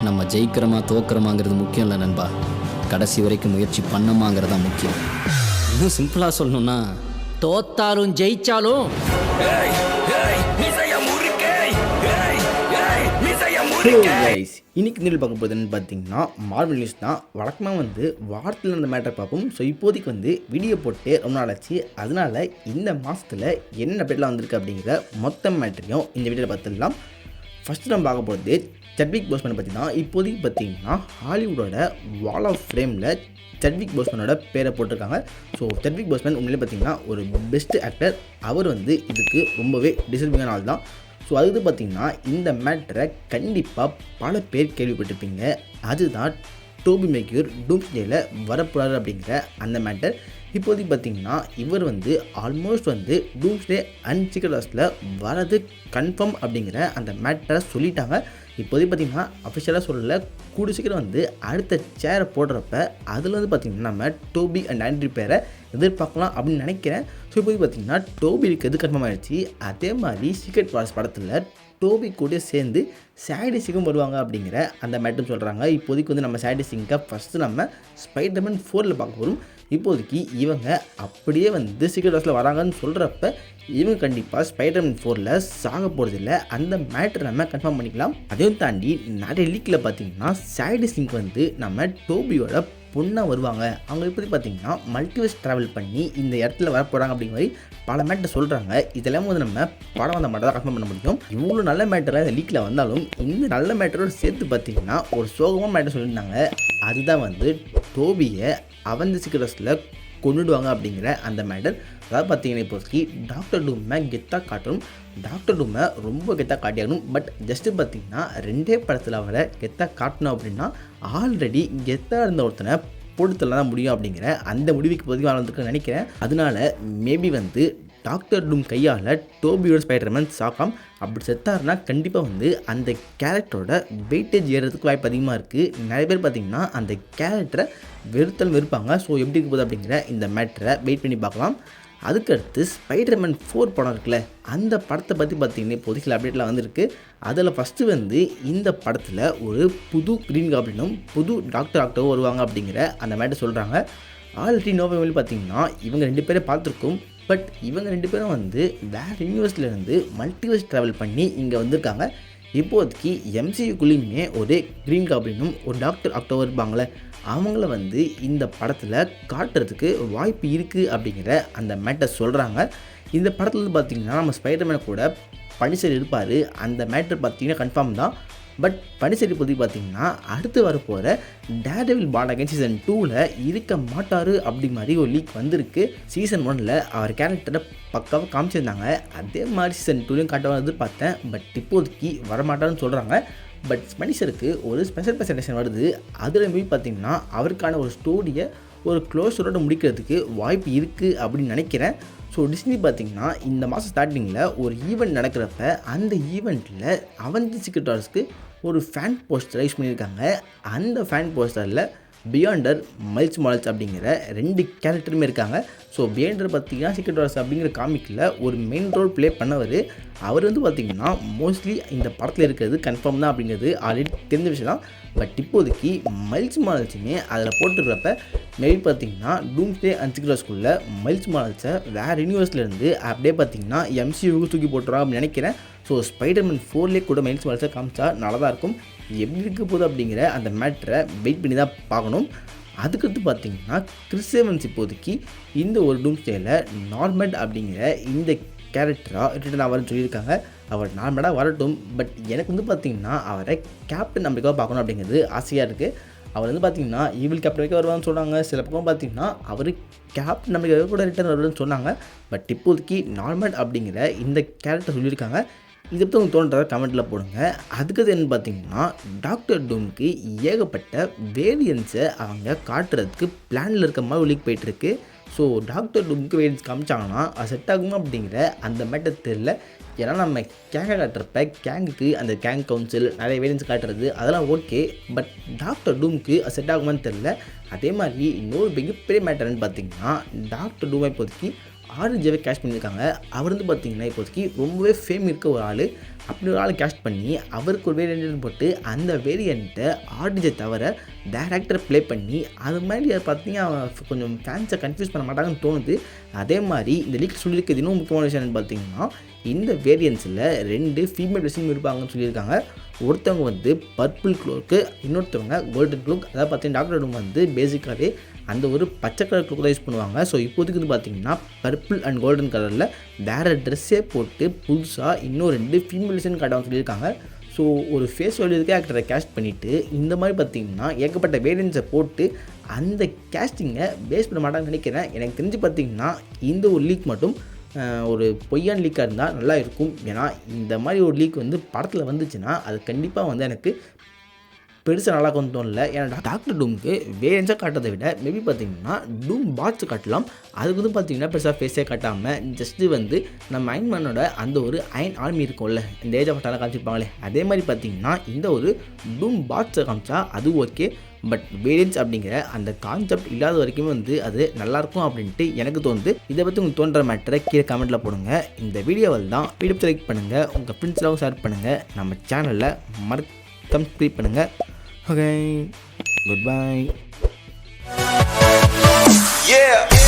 நம்ம ஜெயிக்கிறோமா தோக்குறோமாங்கிறது முக்கியம் இல்லை நண்பா, கடைசி வரைக்கும் முயற்சி பண்ணமாங்கிறது தான் முக்கியம். இன்னும் சிம்பிளாக சொல்லணும்னா, தோத்தாலும் ஜெயிச்சாலும் ஹலோ கைஸ், இன்னைக்கு நீங்க பார்க்க போகுதுன்னு பார்த்தீங்கன்னா மார்வல் நியூஸ் தான். வழக்கமாக வாரத்தில் அந்த மேட்டர் பார்ப்போம். ஸோ இப்போதைக்கு வீடியோ போட்டு ரொம்ப நாள் ஆச்சு. அதனால இந்த மாதத்தில் என்ன அப்டேட்லாம் வந்திருக்கு அப்படிங்கிற மொத்த மேட்டரையும் இந்த வீடியோவில் பார்த்துடலாம். ஃபஸ்ட்டு நம்ம பார்க்க போகிறது சட்விக் போஸ்மேனை பற்றி தான். இப்போதைக்கு பார்த்தீங்கன்னா ஹாலிவுட்டோட வால் ஆஃப் ஃப்ரேமில் சட்விக் போஸ்மேனோட பேரை போட்டிருக்காங்க. ஸோ சட்விக் போஸ்மேன் உண்மையிலே பார்த்தீங்கன்னா ஒரு பெஸ்ட் ஆக்டர். அவர் இதுக்கு ரொம்பவே டிசர்விங்கான ஆள் தான். ஸோ அதுக்கு பார்த்திங்கன்னா இந்த மேட்டரை கண்டிப்பாக பல பேர் கேள்விப்பட்டிருப்பீங்க. அதுதான் டோபி மேக்யூர் டூம்ஸ்டேயில் வரப்போகிறாரு அப்படிங்கிற அந்த மேட்டர். இப்போதைக்கு பார்த்திங்கன்னா இவர் ஆல்மோஸ்ட் டூம்ஸ்டே அண்ட் சீக்ரெட் வார்ஸில் வரது கன்ஃபார்ம் அப்படிங்கிற அந்த மேட்டரை சொல்லிட்டாங்க. இப்போதைக்கு பார்த்திங்கன்னா அஃபிஷியலாக சொல்லலை, கூடிய சீக்கிரம் அடுத்த சேரை போடுறப்ப அதில் பார்த்திங்கன்னா நம்ம டோபி அண்ட் ஆண்ட்ரி பேரை எதிர்பார்க்கலாம் அப்படின்னு நினைக்கிறேன். ஸோ இப்போதைக்கு பார்த்திங்கன்னா டோபி இருக்கிறது கன்ஃபார்ம் ஆகிடுச்சு. அதே மாதிரி சீக்ரெட் வார்ஸ் படத்தில் டோபி கூட சேர்ந்து சாடி சிங்கும் வருவாங்க அப்படிங்கிற அந்த மேட்டரும் சொல்கிறாங்க. இப்போதைக்கு நம்ம சாடி சிங்கை ஃபஸ்ட்டு நம்ம ஸ்பைடர்மேன் 4ல் பார்க்க போகிறோம். இப்போதைக்கு இவங்க அப்படியே சீக்ரெட் வார்ஸில் வராங்கன்னு சொல்கிறப்ப இவங்க கண்டிப்பாக ஸ்பைடர்மேன் 4ல் சாக போகிறதில்ல. அந்த மேட்டரை நம்ம கன்ஃபார்ம் பண்ணிக்கலாம். அதையும் தாண்டி நிறைய லீக்கில் பார்த்திங்கன்னா சாடி சிங் நம்ம டோபியோட பொண்ணாக வருவாங்க. அவங்க இப்போதைக்கு பார்த்திங்கன்னா மல்டிவர்ஸ் ட்ராவல் பண்ணி இந்த இடத்துல வர போகிறாங்க அப்படிங்கிற மாதிரி பல மேட்டர் சொல்கிறாங்க. இதெல்லாம் நம்ம படம் வந்த மட்டும் தான் கன்ஃபார்ம் பண்ண முடியும். இவ்வளோ நல்ல மேட்டராக இந்த லீக்கில் வந்தாலும் இந்த நல்ல மேட்டரோடு சேர்த்து பார்த்திங்கன்னா ஒரு சோகமாக மேட்டர் சொல்லியிருந்தாங்க. அதுதான் டோபியை அவெஞ்சர்ஸ் சீக்ரெட் வார்ஸில் கொண்டுடுவாங்க அப்படிங்கிற அந்த மேட்டர். அதாவது பார்த்தீங்கன்னா இப்போதைக்கு டாக்டர் டூமை கெத்தாக காட்டணும், டாக்டர் டூமை ரொம்ப கெத்தாக காட்டியாகணும். பட் ஜஸ்ட்டு பார்த்திங்கன்னா 2 படத்தில் அவரை கெத்தாக காட்டணும் அப்படின்னா ஆல்ரெடி கெத்தாக இருந்த ஒருத்தனை போட்டுத்தலாம் தான் முடியும் அப்படிங்கிற அந்த முடிவுக்கு இப்போதைக்கு வாழ்ந்துருக்குன்னு நினைக்கிறேன். அதனால மேபி டாக்டர் டூம் கையால் டோபியோட ஸ்பைடர்மேன் சாக்காம் அப்படி செத்தாருன்னா கண்டிப்பாக அந்த கேரக்டரோட வெயிட்டேஜ் ஏறுறதுக்கு வாய்ப்பு அதிகமாக இருக்குது. நிறைய பேர் பார்த்திங்கன்னா அந்த கேரக்டரை வெறுப்பாங்க. ஸோ எப்படி இருக்க போகுது அப்படிங்கிற இந்த மேட்டரை வெயிட் பண்ணி பார்க்கலாம். அதுக்கடுத்து ஸ்பைடர்மேன் 4 படம் இருக்குல்ல, அந்த படத்தை பற்றி பார்த்திங்கன்னா இப்போதைக்கு சில அப்டேட்லாம் வந்திருக்கு. அதில் ஃபஸ்ட்டு இந்த படத்தில் ஒரு புது க்ரீன் காப்ளினும் புது டாக்டர் ஆக்டரும் வருவாங்க அப்படிங்கிற அந்த மேட்டர் சொல்கிறாங்க. ஆல்ரெடி நோபல் பார்த்திங்கன்னா இவங்க 2 பேரை பார்த்துருக்கோம். பட் இவங்க 2 பேரும் வேறு யூனிவர்ஸ்லேருந்து மல்டிவர்ஸ் ட்ராவல் பண்ணி இங்கே வந்திருக்காங்க. இப்போதைக்கு எம்சியூக்குள்ளேயுமே ஒரு க்ரீன் காப்ளினும் ஒரு டாக்டர் ஆக்டரும் இருப்பாங்களே, அவங்கள இந்த படத்தில் காட்டுறதுக்கு வாய்ப்பு இருக்குது அப்படிங்கிற அந்த மேட்டர் சொல்கிறாங்க. இந்த படத்தில் பார்த்திங்கன்னா நம்ம ஸ்பைடர்மேனை கூட பனிஷர் இருப்பார். அந்த மேட்டர் பார்த்திங்கன்னா கன்ஃபார்ம் தான். பட் பனிஷர் இப்போதைக்கு பார்த்திங்கன்னா அடுத்து வரப்போகிற டேர்டெவில் பாண்ட் அகைன் சீசன் 2ல் இருக்க மாட்டார் அப்படி மாதிரி ஒரு லீக் வந்திருக்கு. சீசன் 1ல் அவர் கேரக்டரை பக்காவாக காமிச்சிருந்தாங்க. அதே மாதிரி சீசன் 2லையும் காட்ட எதிர்பார்த்தேன். பட் இப்போதைக்கு வரமாட்டாருன்னு சொல்கிறாங்க. பட் ஸ்பெனிஷருக்கு ஒரு ஸ்பெஷல் ப்ரெசன்டேஷன் வருது. அதில் போய் பார்த்திங்கன்னா அவருக்கான ஒரு ஸ்டோரியை ஒரு க்ளோஸரோடு முடிக்கிறதுக்கு வாய்ப்பு இருக்குது அப்படின்னு நினைக்கிறேன். ஸோ டிஸ்னி பார்த்திங்கன்னா இந்த மாதம் ஸ்டார்டிங்கில் ஒரு ஈவெண்ட் நடக்கிறப்ப அந்த ஈவெண்ட்டில் அவெஞ்சர்ஸ் சீக்ரெட் வார்ஸ்க்கு ஒரு ஃபேன் போஸ்டரை யூஸ் பண்ணியிருக்காங்க. அந்த ஃபேன் போஸ்டரில் பியாண்டர் மைல்ஸ் மாரல்ஸ் அப்படிங்கிற 2 கேரக்டருமே இருக்காங்க. ஸோ பியாண்டர் பார்த்திங்கன்னா சீக்ரெட் வார்ஸ் அப்படிங்கிற காமிக்கில் ஒரு மெயின் ரோல் ப்ளே பண்ணவர். அவர் பார்த்திங்கன்னா மோஸ்ட்லி இந்த படத்தில் இருக்கிறது கன்ஃபார்ம் தான் அப்படிங்கிறது ஆல்ரெடி தெரிஞ்ச விஷயம் தான். பட் இப்போதைக்கு மைல்ஸ் மாரல்ஸுமே அதில் போட்டுருக்கிறப்ப மேபி பார்த்திங்கன்னா டூம்ஸ்டே அண்ட் சீக்ரெட் வார்ஸ்குள்ள மைல்ஸ் மாரல்ஸை வேறு யூனிவர்ஸ்லேருந்து அப்படியே பார்த்திங்கன்னா எம்சியூக்கு தூக்கி போட்டுறோம் அப்படின்னு நினைக்கிறேன். ஸோ ஸ்பைடர்மேன் 4லே கூட மைல்ஸ் மாரல்ஸை காமிச்சா நல்லா தான் இருக்கும். எப்படி இருக்க போகுது அப்படிங்கிற அந்த மேட்டரை வெயிட் பண்ணி தான் பார்க்கணும். அதுக்கடுத்து பார்த்திங்கன்னா கிறிஸ் எவன்ஸ் இப்போதைக்கு இந்த ஒரு டூம்ஸ்டேயில் நார்மட் அப்படிங்கிற இந்த கேரக்டராக ரிட்டர்ன் ஆவார்னு சொல்லியிருக்காங்க. அவர் நார்மலாக வரட்டும். பட் எனக்கு பார்த்திங்கன்னா அவரை கேப்டன் அமெரிக்காவை பார்க்கணும் அப்படிங்கிறது ஆசையாக இருக்குது. அவர் பார்த்திங்கன்னா ஈவில் கேப்டன் அமெரிக்கா வருவான்னு சொன்னாங்க. சில பக்கம் பார்த்திங்கன்னா அவர் கேப்டன் அமெரிக்காவை கூட ரிட்டர்ன் வருவான்னு சொன்னாங்க. பட் இப்போதைக்கு நார்மட் அப்படிங்கிற இந்த கேரக்டர் சொல்லியிருக்காங்க. இதை பற்றி உங்களுக்கு தோன்றதை கமெண்ட்டில் போடுங்க. அதுக்கு என்ன பார்த்திங்கன்னா டாக்டர் டூமுக்கு ஏகப்பட்ட வேரியன்ஸை அவங்க காட்டுறதுக்கு பிளானில் இருக்க மாதிரி ஒலிக்கு போயிட்டுருக்கு. ஸோ டாக்டர் டூமுக்கு வேரியன்ஸ் காமிச்சாங்கன்னா அது செட் ஆகுமா அப்படிங்கிற அந்த மேட்டர் தெரியல. ஏன்னா நம்ம கேங்கை காட்டுறப்ப கேங்குக்கு அந்த கேங் கவுன்சில் நிறைய வேரியன்ஸ் காட்டுறது அதெல்லாம் ஓகே. பட் டாக்டர் டூமுக்கு அது செட் ஆகுமான்னு தெரில. அதே மாதிரி இன்னொரு மிகப்பெரிய மேட்டர்னு பார்த்திங்கன்னா டாக்டர் டூமை இப்போதைக்கு RJவை கேஷ் பண்ணியிருக்காங்க. அவர் வந்து பார்த்திங்கன்னா இப்போதைக்கு ரொம்பவே ஃபேம் இருக்க ஒரு ஆள். அப்படி ஒரு ஆள் கேஷ் பண்ணி அவருக்கு ஒரு வேரியன்ட் போட்டு அந்த வேரியண்ட்டை RJ தவிர டேரக்டர் ப்ளே பண்ணி அது மாதிரி அதை பார்த்தீங்கன்னா கொஞ்சம் ஃபேன்ஸை கன்ஃபியூஸ் பண்ண மாட்டாங்கன்னு தோணுது. அதே மாதிரி இந்த லீக் சொல்லியிருக்கிறது இன்னும் முக்கியமான விஷயம் என்னென்னு பார்த்தீங்கன்னா, இந்த வேரியன்ஸில் 2 ஃபீமேல் ரெஸ்லிங் இருப்பாங்கன்னு சொல்லியிருக்காங்க. ஒருத்தவங்க வந்து பர்பிள் க்ளோக்கு, இன்னொருத்தவங்க கோல்டன் க்ளோக். அதாவது பார்த்தீங்கன்னா டாக்டர் டூம் வந்து பேசிக்காகவே அந்த ஒரு பச்சை கலர் க்ளோக் தான் யூஸ் பண்ணுவாங்க. ஸோ இப்போதைக்கு வந்து பார்த்திங்கன்னா பர்பிள் அண்ட் கோல்டன் கலரில் வேறு ட்ரெஸ்ஸே போட்டு புதுசாக இன்னும் 2 ஃபீமேல் ரெஸ்லிங் காட்டுவாங்க சொல்லியிருக்காங்க. ஸோ ஒரு ஃபேஸ் வேல்யூ இருக்க ஆக்டரை கேஸ்ட் பண்ணிவிட்டு இந்த மாதிரி பார்த்திங்கன்னா ஏகப்பட்ட வேரியன்ஸை போட்டு அந்த கேஸ்டிங்கை பேஸ் பண்ண மாட்டாங்கன்னு நினைக்கிறேன். எனக்கு தெரிஞ்சு பார்த்திங்கன்னா இந்த ஒரு லீக் மட்டும் ஒரு பொய்யான லீக்காக இருந்தால் நல்லா இருக்கும். ஏன்னா இந்த மாதிரி ஒரு லீக் வந்து படத்தில் வந்துச்சுன்னா அது கண்டிப்பாக வந்து எனக்கு பெருசாக நல்லா கொஞ்சம் தோணல. ஏன்னா டாக்டர் டூமுக்கு வேரியன்ஸாக காட்டுறதை விட மேபி பார்த்திங்கன்னா டூம் பாட்ஸ் காட்டலாம். அதுக்கு வந்து பார்த்திங்கன்னா பெருசாக ஃபேஸே காட்டாமல் ஜஸ்ட்டு வந்து நம்ம அயன்மேனோட அந்த ஒரு அயன் ஆர்மி இருக்கும்ல, இந்த ஏஜ் ஆஃப் டாலாம் காமிச்சிருப்பாங்களே, அதே மாதிரி பார்த்திங்கன்னா இந்த ஒரு டூம் பாட்ஸை காமிச்சா அது ஓகே. பட் வேரியன்ஸ் அப்படிங்கிற அந்த கான்செப்ட் இல்லாத வரைக்கும் வந்து அது நல்லாயிருக்கும் அப்படின்ட்டு எனக்கு தோணுது. இதை பற்றி உங்களுக்கு தோன்ற மேட்டரை கீழே கமெண்ட்டில் போடுங்க. இந்த வீடியோவில் தான் வீடியோ லைக் பண்ணுங்கள், உங்கள் ஃப்ரெண்ட்ஸ்லாம் ஷேர் பண்ணுங்கள், நம்ம சேனலில் மறக்காம சப்ஸ்கிரைப் பண்ணுங்கள். Okay, goodbye. Yeah.